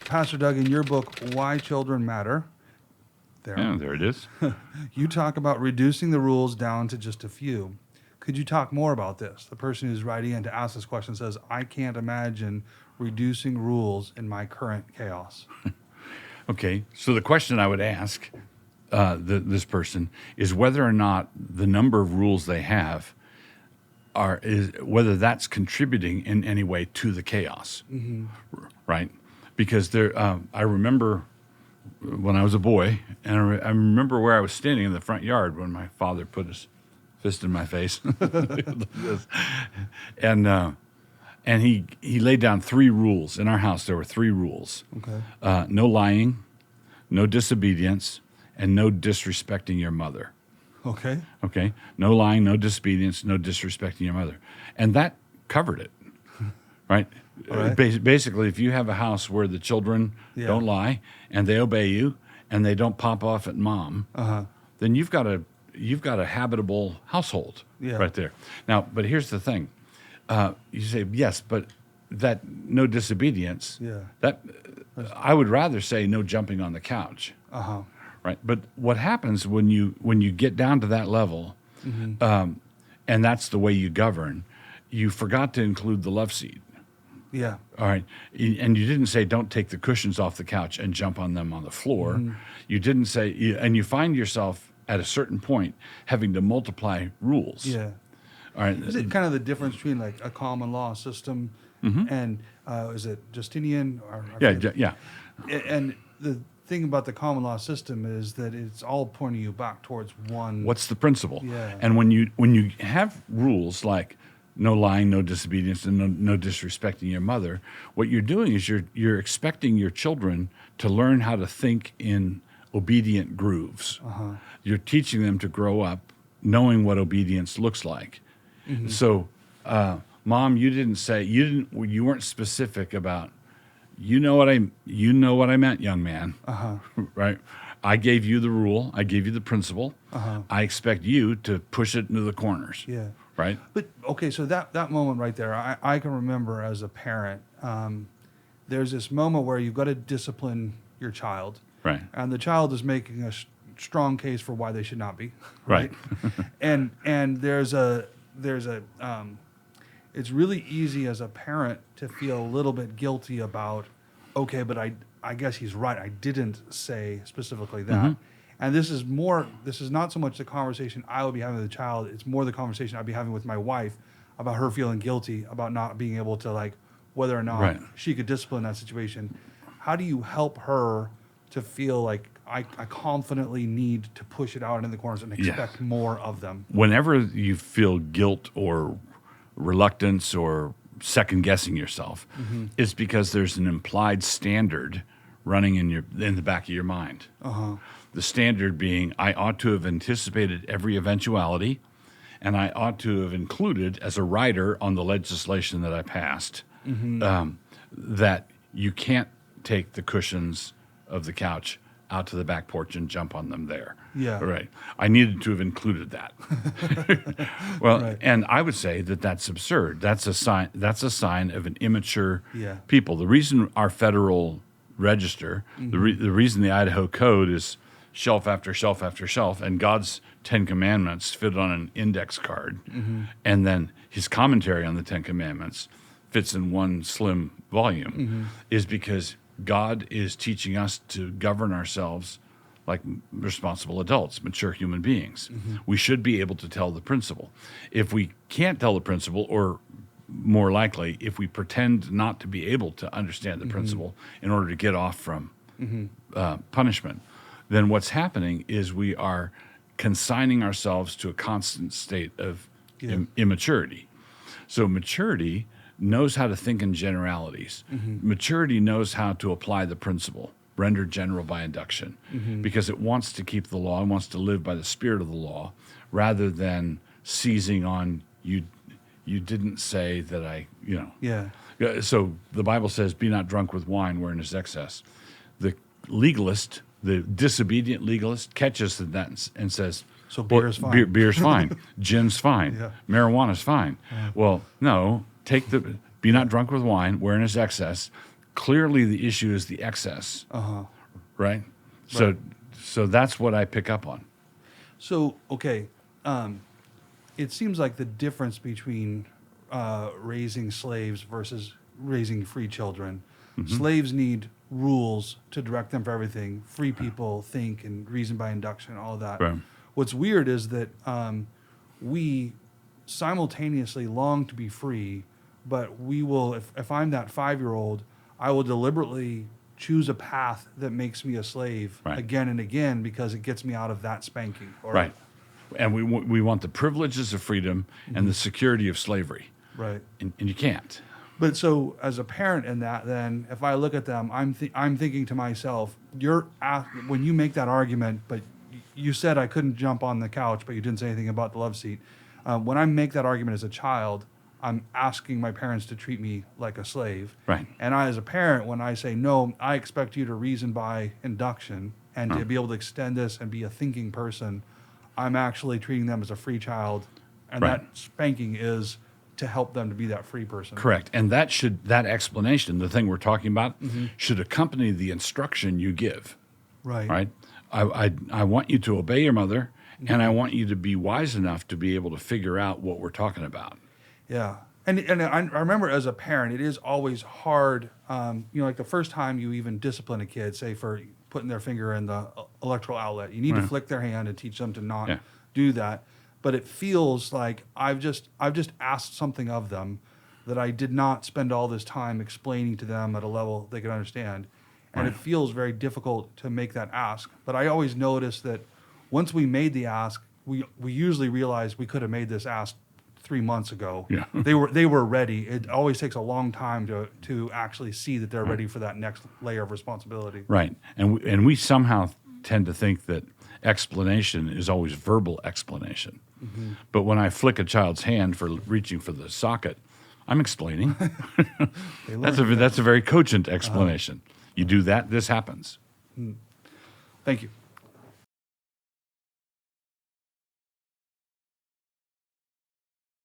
Pastor Doug, in your book, Why Children Matter, There it is. you talk about reducing the rules down to just a few. Could you talk more about this? The person who's writing in to ask this question says, I can't imagine reducing rules in my current chaos. Okay, so the question I would ask this person is whether or not the number of rules they have is whether that's contributing in any way to the chaos, right? Because I remember when I was a boy, and I remember where I was standing in the front yard when my father put his fist in my face, and he laid down 3 rules in our house. There were 3 rules: Okay. no lying, no disobedience, and no disrespecting your mother. Okay. Okay, no lying, no disobedience, no disrespecting your mother, and that covered it, right? All right. Basically, if you have a house where the children don't lie and they obey you and they don't pop off at mom, then you've got a habitable household right there. Now, but here's the thing: you say yes, but that no disobedience. That I would rather say no jumping on the couch. Right, but what happens when you get down to that level, and that's the way you govern, you forgot to include the love seat. Yeah. All right, and you didn't say don't take the cushions off the couch and jump on them on the floor. You didn't say, and you find yourself at a certain point having to multiply rules. Yeah. All right. Is it kind of the difference between like a common law system and is it Justinian? Yeah. And the thing about the common law system is that it's all pointing you back towards one. What's the principle? Yeah. And when you have rules like no lying, no disobedience, and no disrespecting your mother, what you're doing is you're expecting your children to learn how to think in obedient grooves. You're teaching them to grow up knowing what obedience looks like. So, Mom, you weren't specific about. You know what I meant, young man. Right? I gave you the rule. I gave you the principle. I expect you to push it into the corners. Yeah. Right? But okay, so that moment right there, I can remember as a parent. There's this moment where you've got to discipline your child, right? And the child is making a strong case for why they should not be, right? and there's a it's really easy as a parent to feel a little bit guilty about, okay, but I guess he's right. I didn't say specifically that. And this is not so much the conversation I would be having with the child. It's more the conversation I'd be having with my wife about her feeling guilty about not being able to, like, whether or not she could discipline that situation. How do you help her to feel like I confidently need to push it out in the corners and expect more of them? Whenever you feel guilt or reluctance or second guessing yourself, it's because there's an implied standard running in the back of your mind. The standard being, I ought to have anticipated every eventuality, and I ought to have included as a rider on the legislation that I passed that you can't take the cushions of the couch out to the back porch and jump on them there. Yeah. Right. I needed to have included that. Well, and I would say that that's absurd. That's a sign of an immature people. The reason our federal register, the reason the Idaho Code is shelf after shelf after shelf, and God's 10 Commandments fit on an index card, and then his commentary on the 10 Commandments fits in one slim volume, is because God is teaching us to govern ourselves like responsible adults, mature human beings. We should be able to tell the principle. If we can't tell the principle, or more likely, if we pretend not to be able to understand the principle in order to get off from punishment, then what's happening is we are consigning ourselves to a constant state of immaturity. So maturity knows how to think in generalities. Maturity knows how to apply the principle, rendered general by induction, because it wants to keep the law and wants to live by the spirit of the law, rather than seizing on you didn't say that So the Bible says, be not drunk with wine wherein is excess. The legalist, the disobedient legalist, catches that and says, so beer is fine. Beer's fine. Gin's fine. Marijuana's fine. Well, no, be not drunk with wine wherein is excess. clearly the issue is the excess, right? So that's what I pick up on. So, okay, it seems like the difference between raising slaves versus raising free children. Slaves need rules to direct them for everything. Free people think and reason by induction, all of that. Right. What's weird is that we simultaneously long to be free, but we will, if I'm that 5-year-old, I will deliberately choose a path that makes me a slave again and again because it gets me out of that spanking. Right. And we want the privileges of freedom and the security of slavery. Right. And you can't. But so as a parent in that, then if I look at them, I'm thinking to myself, when you make that argument, but you said I couldn't jump on the couch, but you didn't say anything about the love seat. When I make that argument as a child, I'm asking my parents to treat me like a slave. Right. And I, as a parent, when I say, no, I expect you to reason by induction and to be able to extend this and be a thinking person, I'm actually treating them as a free child. And that spanking is to help them to be that free person. Correct. And that explanation, the thing we're talking about, should accompany the instruction you give. Right. Right. I want you to obey your mother, and I want you to be wise enough to be able to figure out what we're talking about. Yeah. And I remember as a parent, it is always hard, like the first time you even discipline a kid, say for putting their finger in the electrical outlet, you need to flick their hand and teach them to not do that. But it feels like I've just asked something of them that I did not spend all this time explaining to them at a level they could understand. And it feels very difficult to make that ask. But I always notice that once we made the ask, we usually realize we could have made this ask 3 months ago. Yeah. They were ready. It always takes a long time to actually see that they're ready for that next layer of responsibility. Right. And we somehow tend to think that explanation is always verbal explanation. But when I flick a child's hand for reaching for the socket, I'm explaining. That's a very cogent explanation. You do that, this happens. Thank you.